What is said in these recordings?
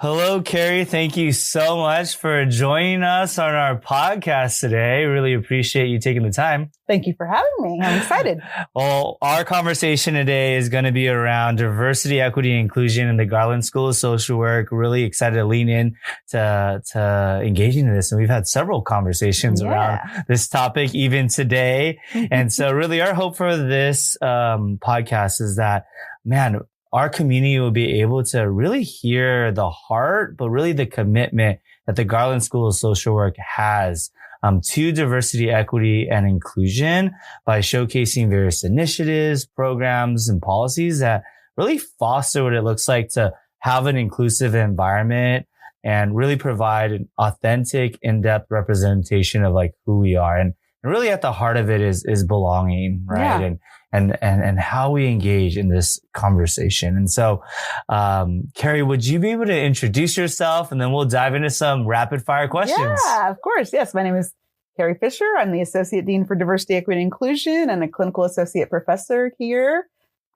Hello, Kerri. Thank you so much for joining us on our podcast today. Really appreciate you taking the time. Thank you for having me. I'm excited. Well, our conversation today is going to be around diversity, equity, and inclusion in the Garland School of Social Work. Really excited to lean in to engaging in this. And we've had several conversations around this topic even today. And so really our hope for this podcast is that, man, our community will be able to really hear the heart, but really the commitment that the Garland School of Social Work has to diversity, equity, and inclusion by showcasing various initiatives, programs, and policies that really foster what it looks like to have an inclusive environment and really provide an authentic, in-depth representation of like who we are. And really at the heart of it is belonging, right? Yeah. And how we engage in this conversation. And so, Kerri, would you be able to introduce yourself and then we'll dive into some rapid fire questions? Yeah, of course. Yes. My name is Kerri Fisher. I'm the Associate Dean for Diversity, Equity, and Inclusion and a Clinical Associate Professor here.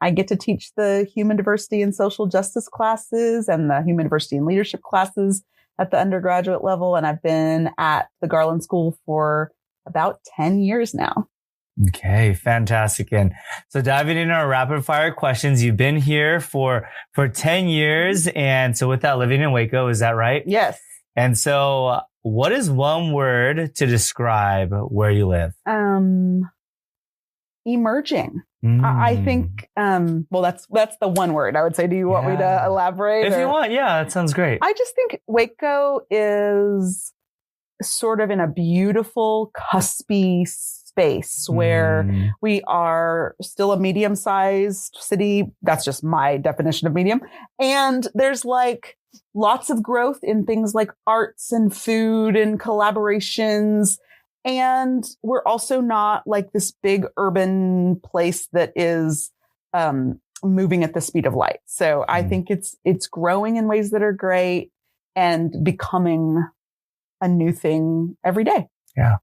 I get to teach the Human Diversity and Social Justice classes and the Human Diversity and Leadership classes at the undergraduate level. And I've been at the Garland School for about 10 years now. Okay, fantastic. And so diving into our rapid fire questions, you've been here for 10 years. And so with that, living in Waco, is that right? Yes. And so what is one word to describe where you live? Emerging. I think, well, that's the one word I would say. Do you want me to elaborate? If you want, yeah, that sounds great. I just think Waco is sort of in a beautiful, cuspy space where we are still a medium-sized city. That's just my definition of medium. And there's like lots of growth in things like arts and food and collaborations. And we're also not like this big urban place that is moving at the speed of light. So I think it's growing in ways that are great and becoming a new thing every day. Yeah.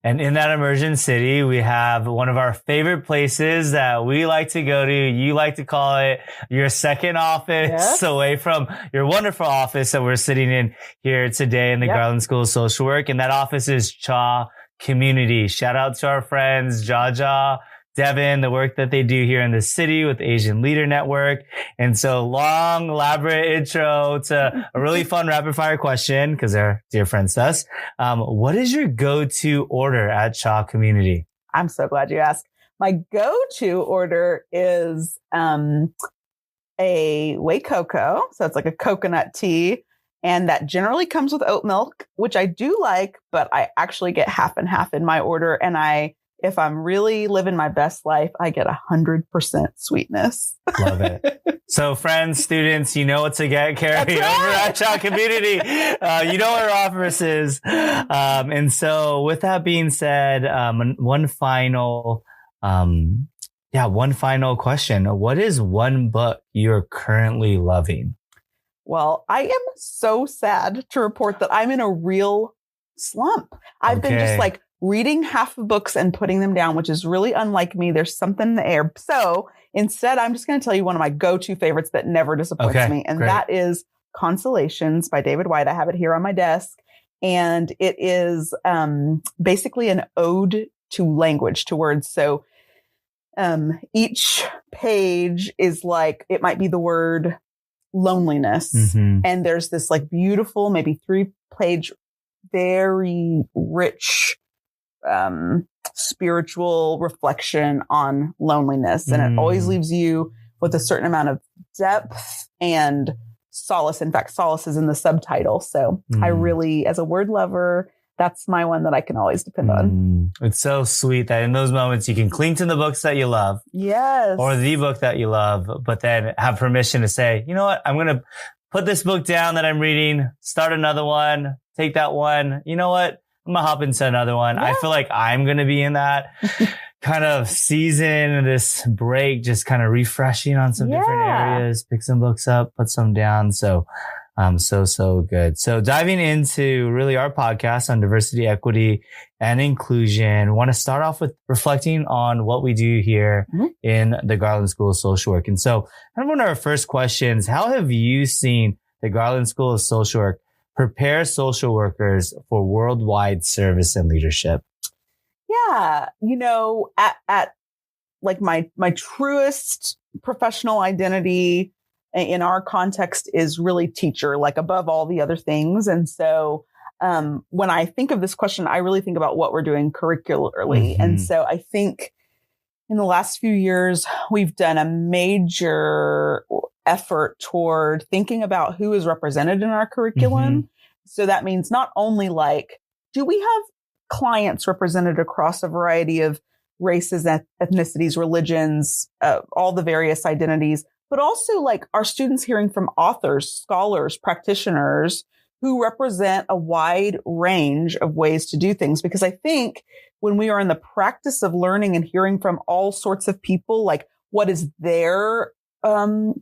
And in that immersion city, we have one of our favorite places that we like to go to. You like to call it your second office away from your wonderful office that we're sitting in here today in the Garland School of Social Work. And that office is CHA Community. Shout out to our friends, Jaja, Devin, the work that they do here in the city with Asian Leader Network. And so long, elaborate intro to a really fun rapid fire question because they're dear friends to us. What is your go-to order at CHA Community? I'm so glad you asked. My go-to order is a whey cocoa. So it's like a coconut tea. And that generally comes with oat milk, which I do like, but I actually get half and half in my order. And if I'm really living my best life, I get 100% sweetness. Love it. So friends, students, you know what to get, Kerri, over at CHA Community. You know what our office is. And so with that being said, one final question. What is one book you're currently loving? Well, I am so sad to report that I'm in a real slump. I've been just like reading half of books and putting them down, which is really unlike me. There's something in the air. So instead, I'm just going to tell you one of my go-to favorites that never disappoints me. And that is Consolations by David White. I have it here on my desk. And it is basically an ode to language, to words. So each page is like, it might be the word loneliness. And there's this like beautiful, maybe 3-page, very rich spiritual reflection on loneliness. And it always leaves you with a certain amount of depth and solace. In fact, solace is in the subtitle. So I really, as a word lover, that's my one that I can always depend on. It's so sweet that in those moments you can cling to the books that you love. Yes. Or the book that you love, but then have permission to say, you know what, I'm going to put this book down that I'm reading, start another one, take that one. You know what? I'm going to hop into another one. I feel like I'm going to be in that kind of season, this break, just kind of refreshing on some different areas, pick some books up, put some down. So, so good. So diving into really our podcast on diversity, equity, and inclusion, want to start off with reflecting on what we do here in the Garland School of Social Work. And so kind of one of our first questions, how have you seen the Garland School of Social Work prepares social workers for worldwide service and leadership? Yeah. At like my truest professional identity in our context is really teacher, like above all the other things. And so when I think of this question, I really think about what we're doing curricularly. And so I think in the last few years, we've done a major effort toward thinking about who is represented in our curriculum. So that means not only like, do we have clients represented across a variety of races, ethnicities, religions, all the various identities, but also like are students hearing from authors, scholars, practitioners who represent a wide range of ways to do things? Because I think when we are in the practice of learning and hearing from all sorts of people, like what is their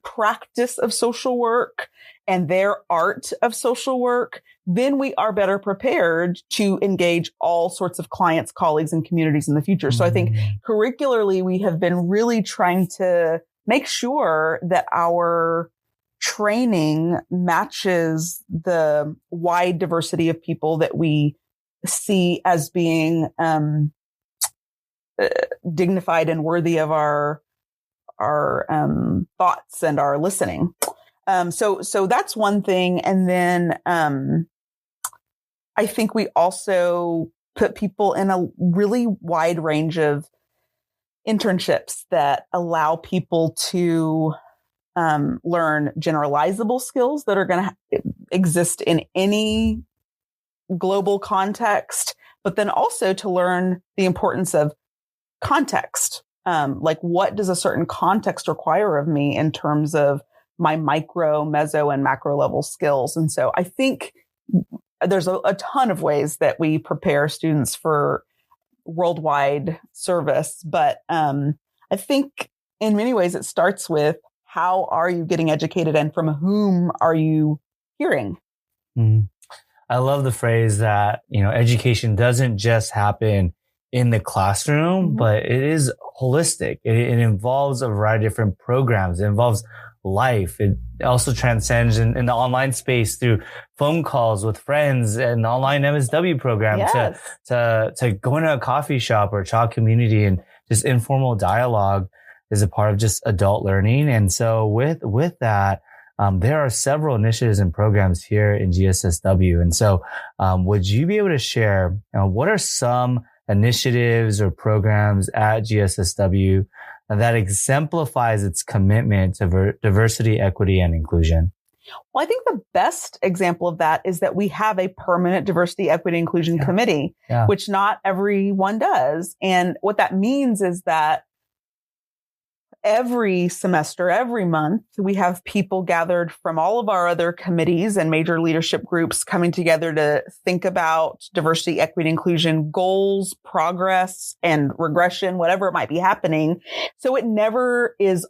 practice of social work and their art of social work, then we are better prepared to engage all sorts of clients, colleagues, and communities in the future. So I think curricularly, we have been really trying to make sure that our training matches the wide diversity of people that we see as being dignified and worthy of our thoughts and our listening. So that's one thing. And then I think we also put people in a really wide range of internships that allow people to learn generalizable skills that are going to exist in any global context, but then also to learn the importance of context. Like what does a certain context require of me in terms of my micro, meso, and macro level skills? And so I think there's a ton of ways that we prepare students for worldwide service. But I think in many ways it starts with how are you getting educated and from whom are you hearing? I love the phrase that, education doesn't just happen in the classroom, but it is holistic. It involves a variety of different programs. It involves life. It also transcends in the online space through phone calls with friends and the online MSW program to going to a coffee shop or child community, and just informal dialogue is a part of just adult learning. And so with that, there are several initiatives and programs here in GSSW. And so would you be able to share what are some initiatives or programs at GSSW that exemplifies its commitment to diversity, equity, and inclusion? Well, I think the best example of that is that we have a permanent diversity, equity, inclusion committee, which not everyone does. And what that means is that every semester, every month, we have people gathered from all of our other committees and major leadership groups coming together to think about diversity, equity, inclusion goals, progress, and regression, whatever it might be happening. So it never is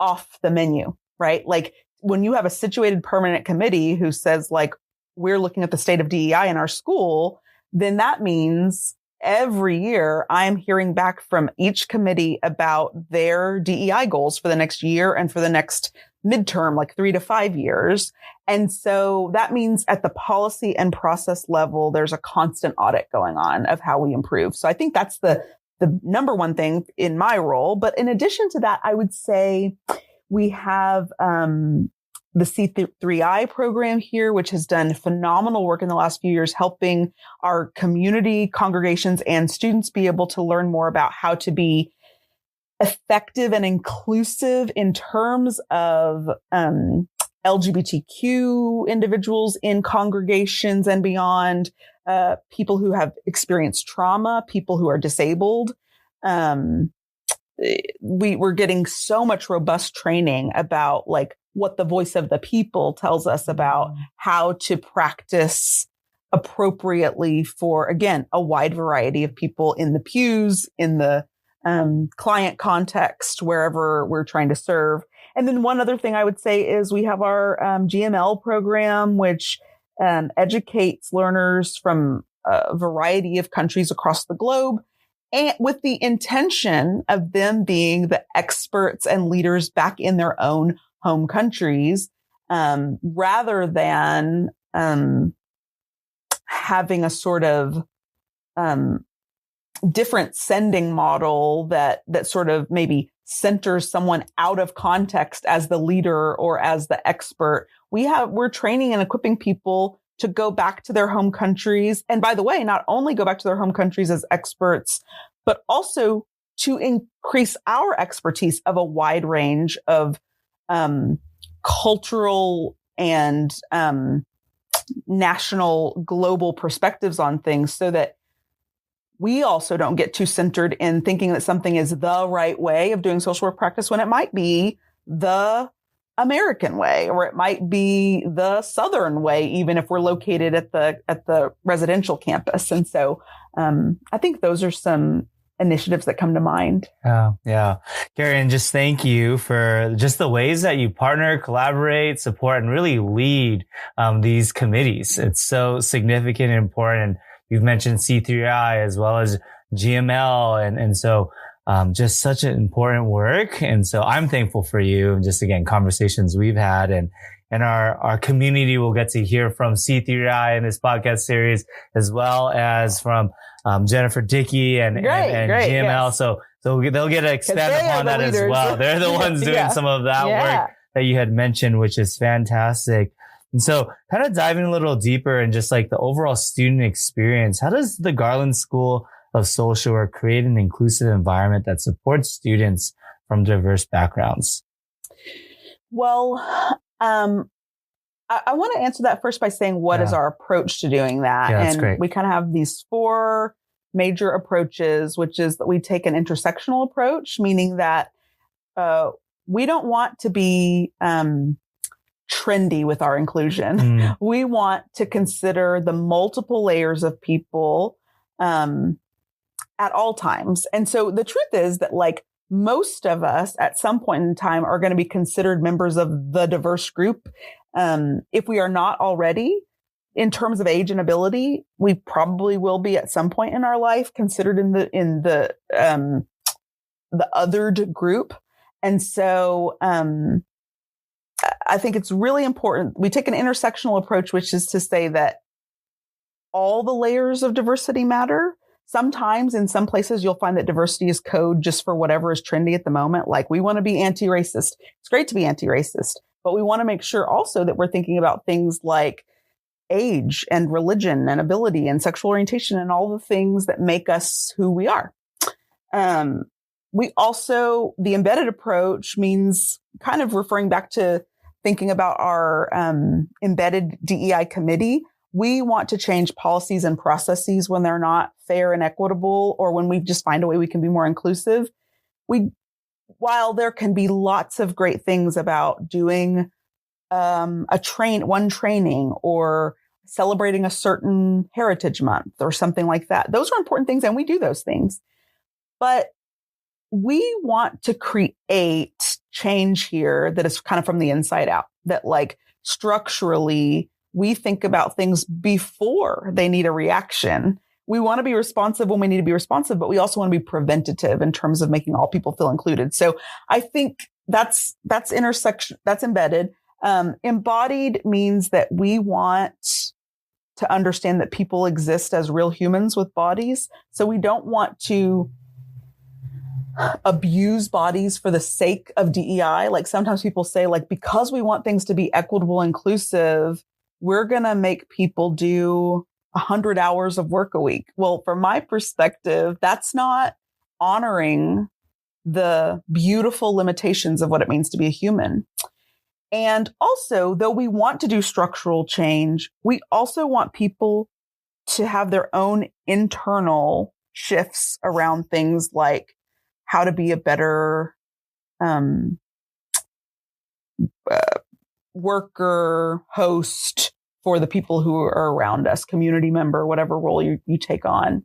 off the menu, right? Like when you have a situated permanent committee who says like, we're looking at the state of DEI in our school, then that means every year, I'm hearing back from each committee about their DEI goals for the next year and for the next midterm, like 3 to 5 years. And so that means at the policy and process level, there's a constant audit going on of how we improve. So I think that's the number one thing in my role. But in addition to that, I would say we have the C3I program here, which has done phenomenal work in the last few years, helping our community, congregations, and students be able to learn more about how to be effective and inclusive in terms of LGBTQ individuals in congregations and beyond, people who have experienced trauma, people who are disabled. We're getting so much robust training about like what the voice of the people tells us about how to practice appropriately for, again, a wide variety of people in the pews, in the client context, wherever we're trying to serve. And then one other thing I would say is we have our GML program, which educates learners from a variety of countries across the globe, and with the intention of them being the experts and leaders back in their own home countries. rather than having a sort of different sending model that sort of maybe centers someone out of context as the leader or as the expert. We're training and equipping people to go back to their home countries. And by the way, not only go back to their home countries as experts, but also to increase our expertise of a wide range of cultural and national, global perspectives on things, so that we also don't get too centered in thinking that something is the right way of doing social work practice when it might be the American way, or it might be the Southern way, even if we're located at the residential campus. And so I think those are some initiatives that come to mind. Yeah. Kerri, and just thank you for just the ways that you partner, collaborate, support, and really lead these committees. It's so significant and important. You've mentioned C3I as well as GML. And so just such an important work. And so I'm thankful for you, and just again, conversations we've had, and our community will get to hear from C3I in this podcast series, as well as from Jennifer Dickey and GML. Yes. So they'll get to expand upon that as well. They're the ones doing some of that work that you had mentioned, which is fantastic. And so kind of diving a little deeper and just like the overall student experience, how does the Garland School of Social Work create an inclusive environment that supports students from diverse backgrounds? Well, I want to answer that first by saying what is our approach to doing that? Yeah, that's and great. We kind of have these 4 major approaches, which is that we take an intersectional approach, meaning that we don't want to be trendy with our inclusion. We want to consider the multiple layers of people at all times. And so the truth is that, like, most of us at some point in time are going to be considered members of the diverse group. If we are not already, in terms of age and ability, we probably will be at some point in our life considered in the othered group. And so I think it's really important. We take an intersectional approach, which is to say that all the layers of diversity matter. Sometimes in some places, you'll find that diversity is code just for whatever is trendy at the moment. Like, we want to be anti-racist. It's great to be anti-racist, but we want to make sure also that we're thinking about things like age and religion and ability and sexual orientation and all the things that make us who we are. We also, the embedded approach means kind of referring back to thinking about our embedded DEI committee. We want to change policies and processes when they're not fair and equitable, or when we just find a way we can be more inclusive. While there can be lots of great things about doing one training or celebrating a certain heritage month or something like that, those are important things, and we do those things. But we want to create change here that is kind of from the inside out, that, like, structurally, we think about things before they need a reaction. We want to be responsive when we need to be responsive, but we also want to be preventative in terms of making all people feel included. So I think that's intersection, that's embedded. Embodied means that we want to understand that people exist as real humans with bodies. So we don't want to abuse bodies for the sake of DEI. Like, sometimes people say, like, because we want things to be equitable, inclusive, we're going to make people do 100 hours of work a week. Well, from my perspective, that's not honoring the beautiful limitations of what it means to be a human. And also, though we want to do structural change, we also want people to have their own internal shifts around things like how to be a better worker, host for the people who are around us, community member, whatever role you take on.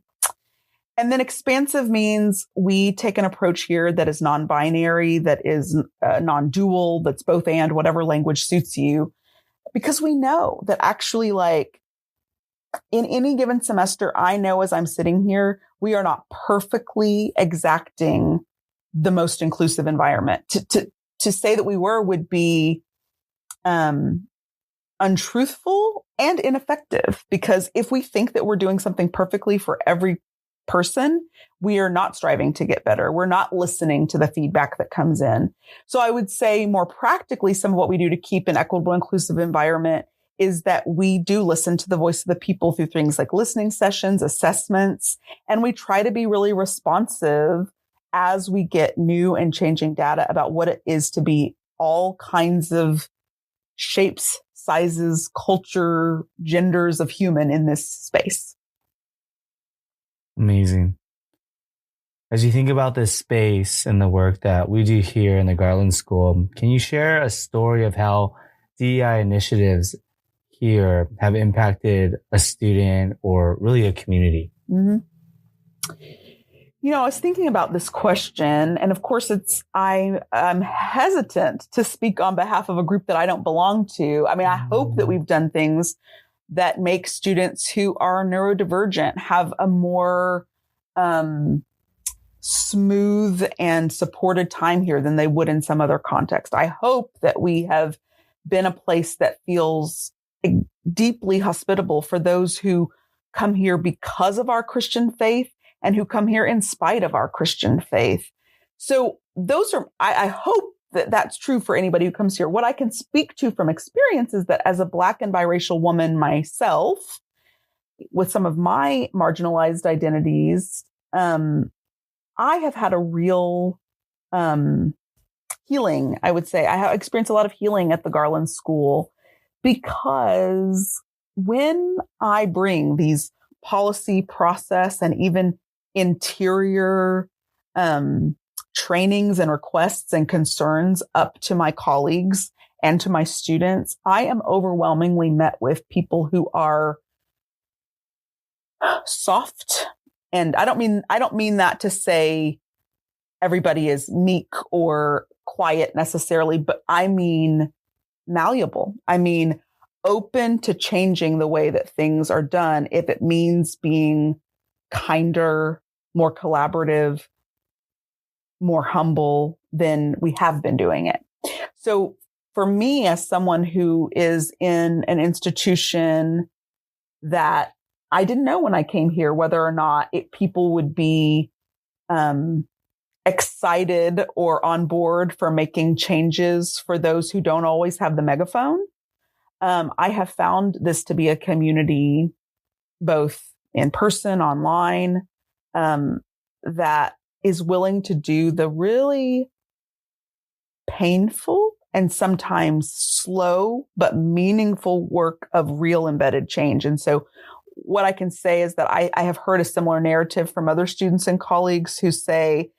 And then expansive means we take an approach here that is non-binary, that is non-dual, that's both and, whatever language suits you. Because we know that actually, like, in any given semester, I know as I'm sitting here, we are not perfectly exacting the most inclusive environment. To say that we were would be untruthful and ineffective, because if we think that we're doing something perfectly for every person, we are not striving to get better. We're not listening to the feedback that comes in. So I would say more practically, some of what we do to keep an equitable, inclusive environment is that we do listen to the voice of the people through things like listening sessions, assessments, and we try to be really responsive as we get new and changing data about what it is to be all kinds of shapes, sizes, culture, genders of human in this space. Amazing. As you think about this space and the work that we do here in the Garland School, can you share a story of how DEI initiatives here have impacted a student or really a community? Mm-hmm. You know, I was thinking about this question, and of course, I'm hesitant to speak on behalf of a group that I don't belong to. I mean, I hope that we've done things that make students who are neurodivergent have a more smooth and supported time here than they would in some other context. I hope that we have been a place that feels deeply hospitable for those who come here because of our Christian faith and who come here in spite of our Christian faith. So those are, I hope that that's true for anybody who comes here. What I can speak to from experience is that as a Black and biracial woman myself, with some of my marginalized identities, I have had a real healing, I would say. I have experienced a lot of healing at the Garland School, because when I bring these policy, process, and even interior trainings and requests and concerns up to my colleagues and to my students, I am overwhelmingly met with people who are soft. And I don't mean that to say everybody is meek or quiet necessarily, but I mean malleable. I mean open to changing the way that things are done if it means being kinder, more collaborative, more humble than we have been doing it. So for me, as someone who is in an institution that I didn't know when I came here whether or not people would be excited or on board for making changes for those who don't always have the megaphone. I have found this to be a community, both in person, online, that is willing to do the really painful and sometimes slow but meaningful work of real embedded change. And so what I can say is that I have heard a similar narrative from other students and colleagues who say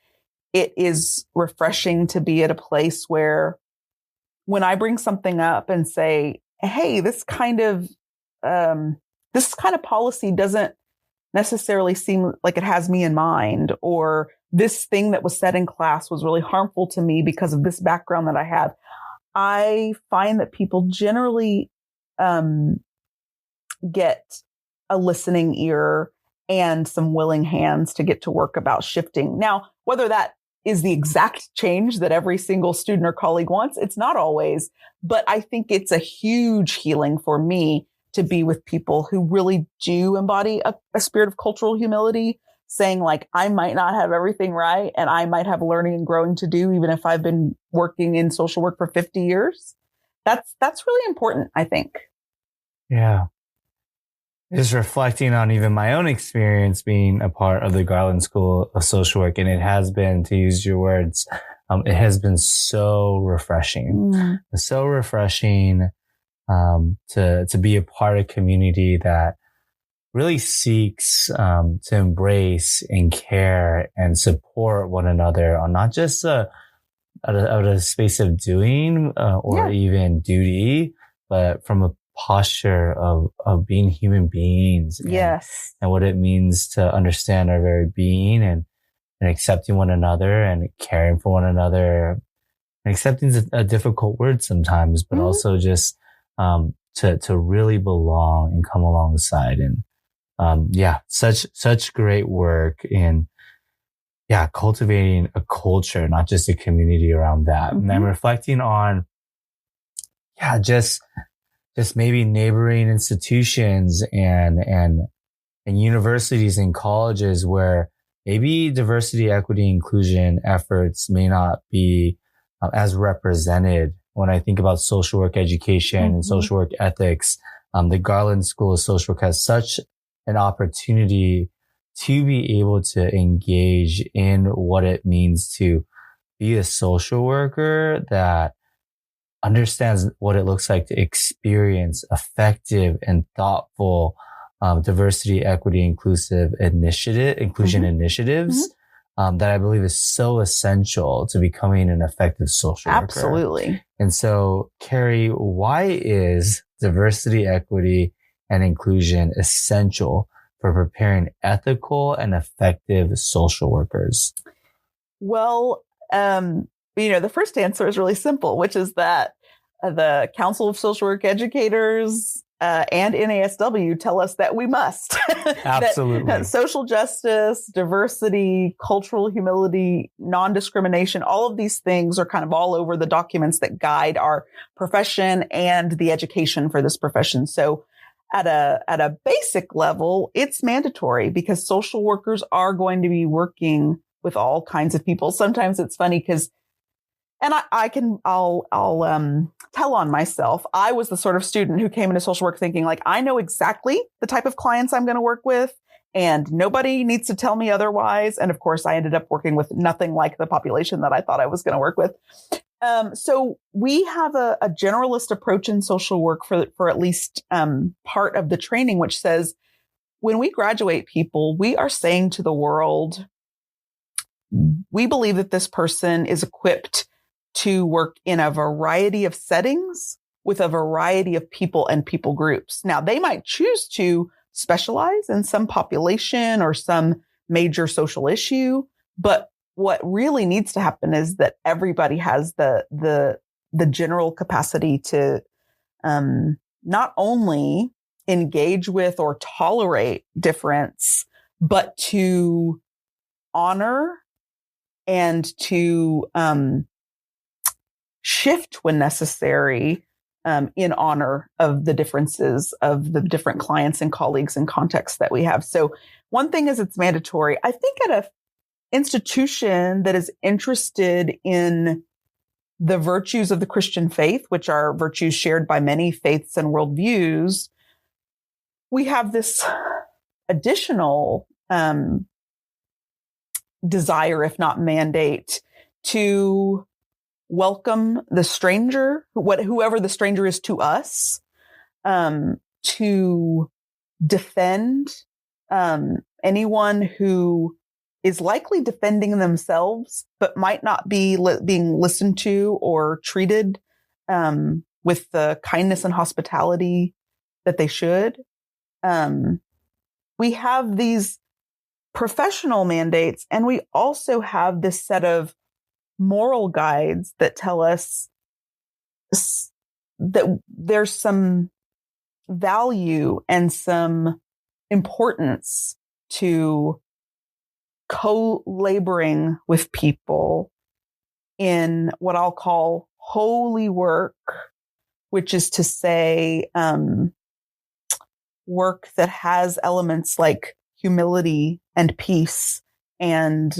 it is refreshing to be at a place where when I bring something up and say, hey, this kind of policy doesn't necessarily seem like it has me in mind, or this thing that was said in class was really harmful to me because of this background that I have. I find that people generally get a listening ear and some willing hands to get to work about shifting. Now, whether that is the exact change that every single student or colleague wants, it's not always, but I think it's a huge healing for me to be with people who really do embody a spirit of cultural humility, saying like, I might not have everything right, and I might have learning and growing to do, even if I've been working in social work for 50 years. That's really important, I think. Yeah. Just reflecting on even my own experience being a part of the Garland School of Social Work, and it has been, to use your words, it has been so refreshing. So refreshing to be a part of a community that really seeks to embrace and care and support one another on not just a space of doing or even duty, but from a posture of being human beings. Yes. And what it means to understand our very being and accepting one another and caring for one another, and accepting a difficult word sometimes, but also just to really belong and come alongside. And such great work in cultivating a culture, not just a community around that. And I'm reflecting on just maybe neighboring institutions and universities and colleges where maybe diversity, equity, inclusion efforts may not be as represented. When I think about social work education and social work ethics, the Garland School of Social Work has such an opportunity to be able to engage in what it means to be a social worker that understands what it looks like to experience effective and thoughtful diversity, equity, inclusion initiatives that I believe is so essential to becoming an effective social worker. Absolutely. And so, Kerri, why is diversity, equity, and inclusion essential for preparing ethical and effective social workers? Well, the first answer is really simple, which is that the Council of Social Work Educators and NASW tell us that we must. Absolutely. that social justice, diversity, cultural humility, non-discrimination, all of these things are kind of all over the documents that guide our profession and the education for this profession. So at a basic level, it's mandatory because social workers are going to be working with all kinds of people. Sometimes it's funny because, and I'll tell on myself. I was the sort of student who came into social work thinking like, I know exactly the type of clients I'm going to work with and nobody needs to tell me otherwise. And of course I ended up working with nothing like the population that I thought I was going to work with. So we have a generalist approach in social work for at least part of the training, which says when we graduate people, we are saying to the world, we believe that this person is equipped to work in a variety of settings with a variety of people and people groups. Now, they might choose to specialize in some population or some major social issue, but what really needs to happen is that everybody has the general capacity to not only engage with or tolerate difference, but to honor and to shift when necessary in honor of the differences of the different clients and colleagues and contexts that we have. So one thing is it's mandatory. I think at an institution that is interested in the virtues of the Christian faith, which are virtues shared by many faiths and worldviews, we have this additional desire, if not mandate, to welcome the stranger, whoever the stranger is to us, to defend anyone who is likely defending themselves, but might not be being listened to or treated with the kindness and hospitality that they should. We have these professional mandates, and we also have this set of moral guides that tell us that there's some value and some importance to co-laboring with people in what I'll call holy work, which is to say, work that has elements like humility and peace and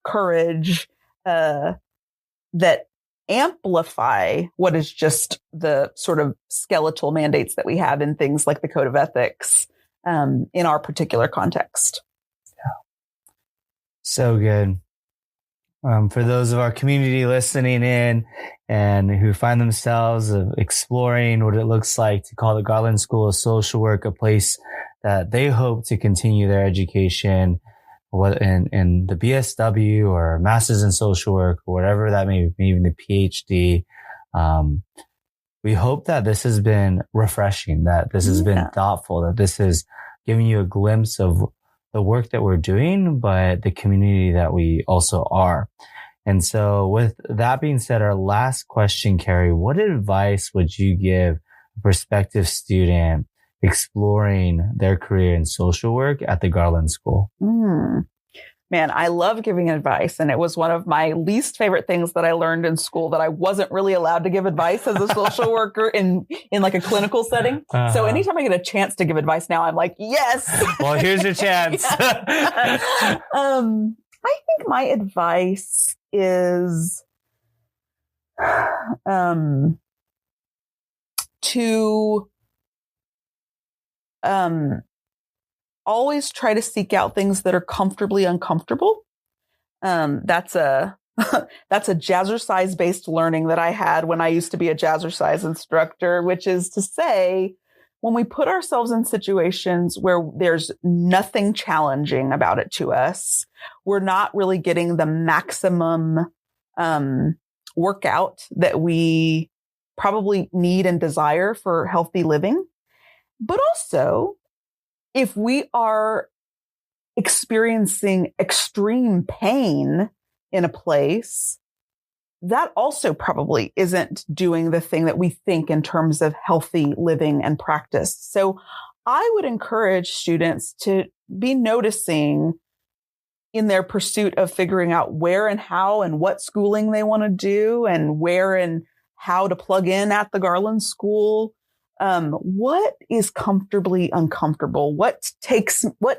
courage that amplify what is just the sort of skeletal mandates that we have in things like the Code of Ethics in our particular context. Yeah. So good. For those of our community listening in and who find themselves exploring what it looks like to call the Garland School of Social Work a place that they hope to continue their education in the BSW or Masters in Social Work, or whatever that may be, even the PhD. We hope that this has been refreshing, that this has been thoughtful, that this has given you a glimpse of the work that we're doing, but the community that we also are. And so with that being said, our last question, Kerri, what advice would you give a prospective student exploring their career in social work at the Garland School? Man, Man, I love giving advice. And it was one of my least favorite things that I learned in school, that I wasn't really allowed to give advice as a social worker in like a clinical setting. So anytime I get a chance to give advice now, I'm like, yes. Well, here's your chance. I think my advice is to always try to seek out things that are comfortably uncomfortable. That's a jazzercise based learning that I had when I used to be a jazzercise instructor, which is to say, when we put ourselves in situations where there's nothing challenging about it to us, we're not really getting the maximum workout that we probably need and desire for healthy living. But also, if we are experiencing extreme pain in a place, that also probably isn't doing the thing that we think in terms of healthy living and practice. So I would encourage students to be noticing in their pursuit of figuring out where and how and what schooling they want to do and where and how to plug in at the Garland School. What is comfortably uncomfortable? What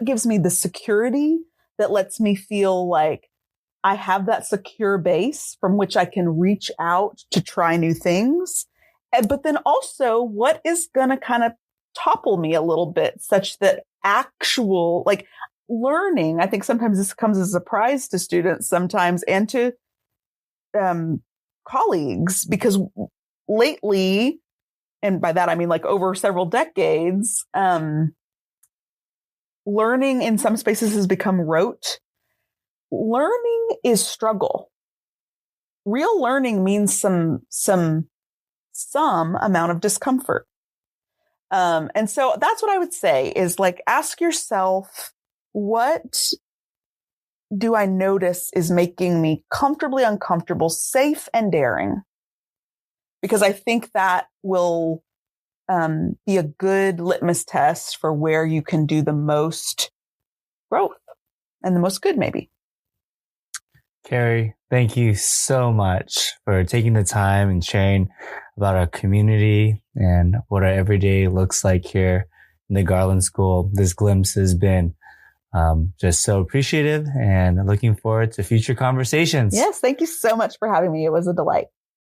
gives me the security that lets me feel like I have that secure base from which I can reach out to try new things? But then also, what is going to kind of topple me a little bit such that actual, like, learning, I think sometimes this comes as a surprise to students sometimes and to colleagues, because lately, and by that I mean like over several decades, learning in some spaces has become rote. Learning is struggle. Real learning means some amount of discomfort. And so that's what I would say is, like, ask yourself, what do I notice is making me comfortably uncomfortable, safe and daring? Because I think that will be a good litmus test for where you can do the most growth and the most good, maybe. Kerri, thank you so much for taking the time and sharing about our community and what our everyday looks like here in the Garland School. This glimpse has been just so appreciative and looking forward to future conversations. Yes, thank you so much for having me. It was a delight.